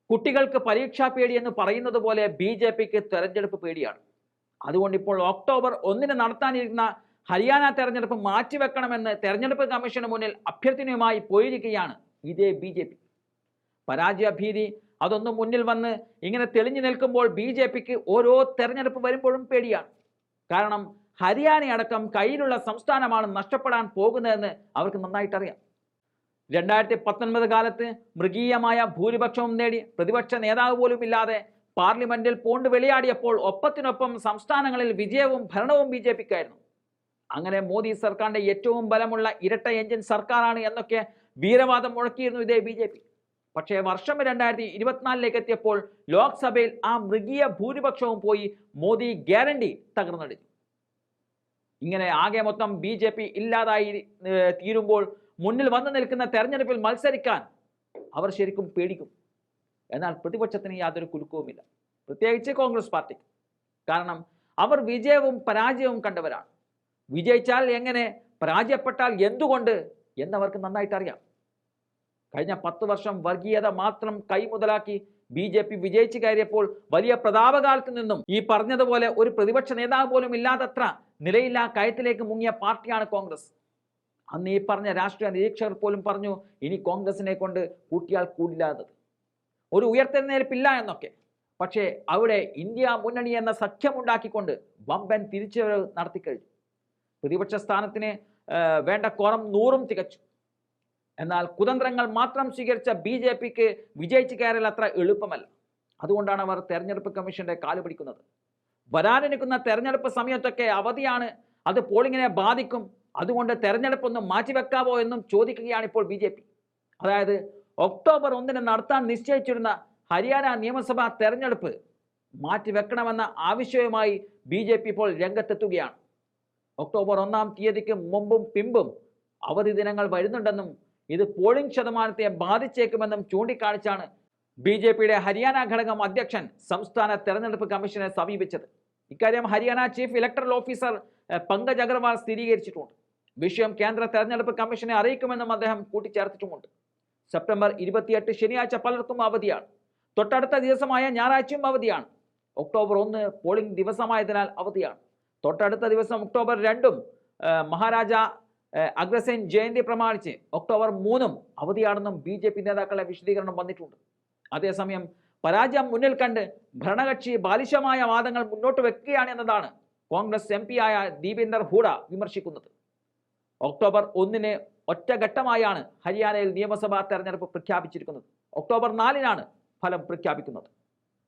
കുട്ടികൾക്ക് പരീക്ഷാ പേടി എന്ന് പറയുന്നത് പോലെ ബി.ജെ.പിക്ക് തെരഞ്ഞെടുപ്പ് പേടിയാണ്. അതുകൊണ്ട് ഇപ്പോൾ ഒക്ടോബർ 1 നടത്താനിരുന്ന ഹരിയാന തെരഞ്ഞെടുപ്പ് മാറ്റിവെക്കണമെന്ന് തെരഞ്ഞെടുപ്പ് കമ്മീഷന് മുന്നിൽ അഭ്യർത്ഥനയുമായി പോയിരിക്കുകയാണ് ഇതേ ബി.ജെ.പി. പരാജയ ഭീതി അതൊന്നും മുന്നിൽ വന്ന് ഇങ്ങനെ തെളിഞ്ഞു നിൽക്കുമ്പോൾ ബി.ജെ.പിക്ക് ഓരോ തെരഞ്ഞെടുപ്പ് വരുമ്പോഴും പേടിയാണ്. കാരണം ഹരിയാനയടക്കം കയ്യിലുള്ള സംസ്ഥാനമാണ് നഷ്ടപ്പെടാൻ പോകുന്നതെന്ന് അവർക്ക് നന്നായിട്ടറിയാം. 2019 കാലത്ത് മൃഗീയമായ ഭൂരിപക്ഷവും നേടി പ്രതിപക്ഷ നേതാവ് പോലും ഇല്ലാതെ പാർലമെന്റിൽ പൂണ്ട് വിളയാടിയപ്പോൾ ഒപ്പത്തിനൊപ്പം സംസ്ഥാനങ്ങളിൽ വിജയവും ഭരണവും ബി.ജെ.പിക്കായിരുന്നു. അങ്ങനെ മോദി സർക്കാരിന്റെ ഏറ്റവും ബലമുള്ള ഇരട്ട എഞ്ചിൻ സർക്കാരാണ് എന്നൊക്കെ വീരവാദം മുഴക്കിയിരുന്നു ഇതേ ബി.ജെ.പി. പക്ഷേ വർഷം 2024 എത്തിയപ്പോൾ ലോക്സഭയിൽ ആ മൃഗീയ ഭൂരിപക്ഷവും പോയി മോദി ഗ്യാരണ്ടി തകർന്നടിച്ചു. ഇങ്ങനെ ആകെ മൊത്തം ബി.ജെ.പി ഇല്ലാതായി തീരുമ്പോൾ മുന്നിൽ വന്നു നിൽക്കുന്ന തെരഞ്ഞെടുപ്പിൽ മത്സരിക്കാൻ അവർ ശരിക്കും പേടിക്കും. എന്നാൽ പ്രതിപക്ഷത്തിന് യാതൊരു കുലുക്കവുമില്ല, പ്രത്യേകിച്ച് കോൺഗ്രസ് പാർട്ടിക്ക്. കാരണം അവർ വിജയവും പരാജയവും കണ്ടവരാണ്. വിജയിച്ചാൽ എങ്ങനെ, പരാജയപ്പെട്ടാൽ എന്തുകൊണ്ട് എന്നവർക്ക് നന്നായിട്ട് അറിയാം. കഴിഞ്ഞ 10 വർഷം വർഗീയത മാത്രം കൈമുതലാക്കി ബി.ജെ.പി വിജയിച്ചു കയറിയപ്പോൾ വലിയ പ്രതാപകാലത്ത് നിന്നും ഈ പറഞ്ഞതുപോലെ ഒരു പ്രതിപക്ഷ നേതാവ് പോലും ഇല്ലാത്തത്ര നിലയില്ലാ കയത്തിലേക്ക് മുങ്ങിയ പാർട്ടിയാണ് കോൺഗ്രസ്. അന്ന് ഈ പറഞ്ഞ രാഷ്ട്രീയ നിരീക്ഷകർ പോലും പറഞ്ഞു ഇനി കോൺഗ്രസിനെ കൊണ്ട് കൂട്ടിയാൽ കൂടില്ലാത്തത്, ഒരു ഉയർത്തെഴുന്നേൽപ്പില്ല എന്നൊക്കെ. പക്ഷേ അവിടെ ഇന്ത്യ മുന്നണി എന്ന സഖ്യമുണ്ടാക്കിക്കൊണ്ട് വമ്പൻ തിരിച്ചുവരവ് നടത്തിക്കഴിഞ്ഞു. പ്രതിപക്ഷ സ്ഥാനത്തിന് വേണ്ട കോറം 100 തികച്ചു. എന്നാൽ കുതന്ത്രങ്ങൾ മാത്രം സ്വീകരിച്ച ബി.ജെ.പിക്ക് വിജയിച്ചു കയറൽ അത്ര എളുപ്പമല്ല. അതുകൊണ്ടാണ് അവർ തെരഞ്ഞെടുപ്പ് കമ്മീഷന്റെ കാല് പിടിക്കുന്നത്. വരാനിരിക്കുന്ന തെരഞ്ഞെടുപ്പ് സമയത്തൊക്കെ അവധിയാണ്, അത് പോളിങ്ങിനെ ബാധിക്കും, അതുകൊണ്ട് തെരഞ്ഞെടുപ്പൊന്നും മാറ്റിവെക്കാവോ എന്നും ചോദിക്കുകയാണ് ഇപ്പോൾ ബി.ജെ.പി. അതായത് ഒക്ടോബർ 1 നടത്താൻ നിശ്ചയിച്ചിരുന്ന ഹരിയാന നിയമസഭാ തെരഞ്ഞെടുപ്പ് മാറ്റിവെക്കണമെന്ന ആവശ്യവുമായി ബി.ജെ.പി ഇപ്പോൾ രംഗത്തെത്തുകയാണ്. ഒക്ടോബർ 1 തീയതിക്ക് മുമ്പും പിമ്പും അവധി ദിനങ്ങൾ വരുന്നുണ്ടെന്നും ഇത് പോളിംഗ് ശതമാനത്തെ ബാധിച്ചേക്കുമെന്നും ചൂണ്ടിക്കാണിച്ചാണ് ബി.ജെ.പിയുടെ ഹരിയാന ഘടകം അധ്യക്ഷൻ സംസ്ഥാന തെരഞ്ഞെടുപ്പ് കമ്മീഷനെ സമീപിച്ചത്. ഇക്കാര്യം Haryana chief electoral officer Pankaj Agarwal സ്ഥിരീകരിച്ചിട്ടുണ്ട്. വിഷയം കേന്ദ്ര തെരഞ്ഞെടുപ്പ് കമ്മീഷനെ അറിയിക്കുമെന്നും അദ്ദേഹം കൂട്ടിച്ചേർത്തിട്ടുമുണ്ട്. സെപ്റ്റംബർ 28 ശനിയാഴ്ച പലർക്കും അവധിയാണ്. തൊട്ടടുത്ത ദിവസമായ ഞായറാഴ്ചയും അവധിയാണ്. ഒക്ടോബർ 1 പോളിംഗ് ദിവസമായതിനാൽ അവധിയാണ്. തൊട്ടടുത്ത ദിവസം ഒക്ടോബർ 2 മഹാരാജ അഗ്രസേൻ ജയന്തി പ്രമാണിച്ച് ഒക്ടോബർ 3 അവധിയാണെന്നും ബി.ജെ.പി നേതാക്കളുടെ വിശദീകരണം വന്നിട്ടുണ്ട്. അതേസമയം പരാജയം മുന്നിൽ കണ്ട് ഭരണകക്ഷി ബാലിശമായ വാദങ്ങൾ മുന്നോട്ട് വെക്കുകയാണ് എന്നതാണ് കോൺഗ്രസ് എം.പി ആയ ദീപേന്ദർ ഹൂഡ വിമർശിക്കുന്നത്. ഒക്ടോബർ 1 ഒറ്റഘട്ടമായാണ് ഹരിയാനയിൽ നിയമസഭാ തെരഞ്ഞെടുപ്പ് പ്രഖ്യാപിച്ചിരിക്കുന്നത്. ഒക്ടോബർ 4 ഫലം പ്രഖ്യാപിക്കുന്നത്.